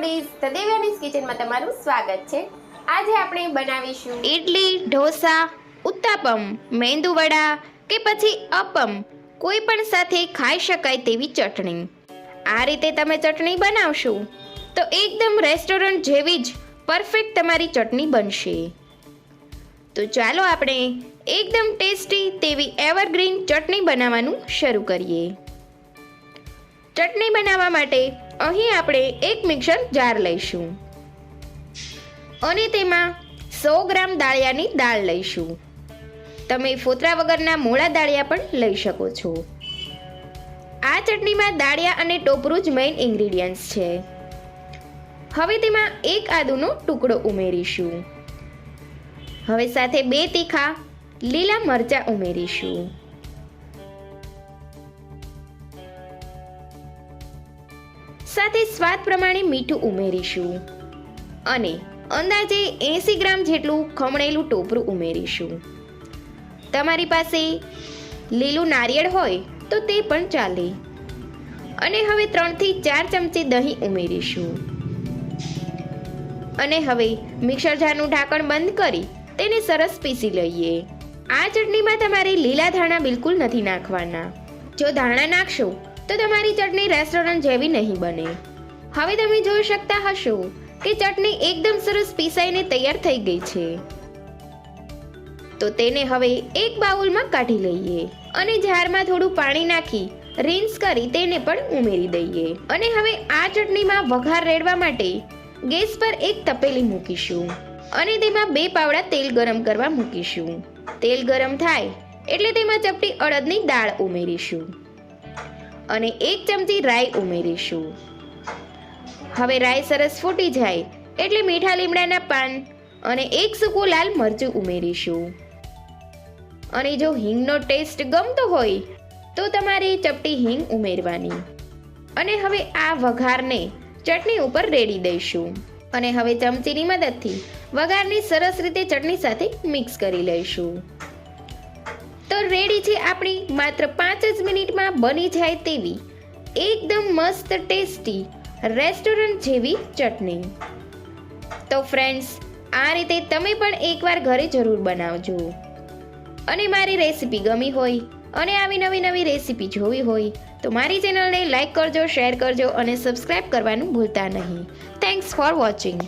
Foodies the દેવ્યાનીઝ કિચનમાં તમારું સ્વાગત છે। આજે આપણે બનાવીશું ઇડલી, ઢોસા, ઉત્તાપમ, મેંદુવડા કે પછી અપમ કોઈ પણ સાથે ખાઈ શકાય તેવી ચટણી। આ રીતે તમે ચટણી બનાવશો તો એકદમ રેસ્ટોરન્ટ જેવી જ પરફેક્ટ તમારી ચટણી બનશે। તો ચાલો આપણે એકદમ ટેસ્ટી તેવી એવરગ્રીન ચટણી બનાવવાનું શરૂ કરીએ। ચટણી બનાવવા માટે અહીં આપણે એક મિક્સર જાર લઈશું અને તેમાં 100 ગ્રામ દાળિયાની દાળ લઈશું। તમે ફોતરા વગરના મોળા દાળિયા પણ લઈ શકો છો। આ ચટણીમાં દાળિયા અને ટોપરું જ મેઇન ઇન્ગ્રેડિયન્ટ્સ છે। હવે તેમાં એક આદુનો ટુકડો ઉમેરીશું। હવે સાથે 2 તીખા લીલા મરચાં ઉમેરીશું। સાથે સ્વાદ પ્રમાણે મીઠું ઉમેરીશું અને અંદાજે 80 ગ્રામ જેટલું ખમણેલું ટોપરું ઉમેરીશું। તમારી પાસે લીલું નારિયેળ હોય તો તે પણ ચાલે। અને હવે 3 થી 4 ચમચી દહીં ઉમેરીશું અને હવે મિક્સર જારનું ઢાંકણ બંધ કરી તેને સરસ પીસી લઈએ। આ ચટણીમાં તમારે લીલા ધાણા બિલકુલ નથી નાખવાના। જો ધાણા નાખશો તો તમારી ચટણી રેસ્ટોરન્ટ જેવી નહીં બને। હવે તમે જોઈ શકતા હશો કે ચટણી એકદમ સરસ પીસાઈને તૈયાર થઈ ગઈ છે। તો તેને હવે એક બાઉલમાં કાઢી લઈએ અને જારમાં થોડું પાણી નાખી રિન્સ કરી તેને પણ ઉમેરી દઈએ। અને હવે આ ચટણીમાં વઘાર રેડવા માટે ગેસ પર એક તપેલી મૂકીશું અને તેમાં 2 પાવડા તેલ ગરમ કરવા મૂકીશું। તેલ ગરમ થાય એટલે તેમાં ચપટી અડદની દાળ ઉમેરીશું અને 1 ચમચી રાઈ ઉમેરીશું। હવે રાઈ સરસ ફૂટી જાય એટલે મીઠા લીમડાના પાન અને 1 સૂકું લાલ મરચું ઉમેરીશું। અને જો હિંગનો ટેસ્ટ ગમતો હોય તો તમારે ચપટી હિંગ ઉમેરવાની। અને હવે આ વઘારને ચટણી ઉપર રેડી દઈશું અને હવે ચમચીની મદદથી વઘારની સરસ રીતે ચટણી સાથે મિક્સ કરી લઈશું। તો રેડી છે આપણી માત્ર 5 જ મિનિટમાં બની જાય તેવી એકદમ મસ્ત ટેસ્ટી રેસ્ટોરન્ટ જેવી ચટણી। તો ફ્રેન્ડ્સ, આ રીતે તમે પણ એકવાર ઘરે જરૂર બનાવજો। અને મારી રેસીપી ગમી હોય અને આવી નવી રેસીપી જોવી હોય તો મારી ચેનલને લાઈક કરજો, શેર કરજો અને સબસ્ક્રાઈબ કરવાનું ભૂલતા નહીં। Thanks for watching.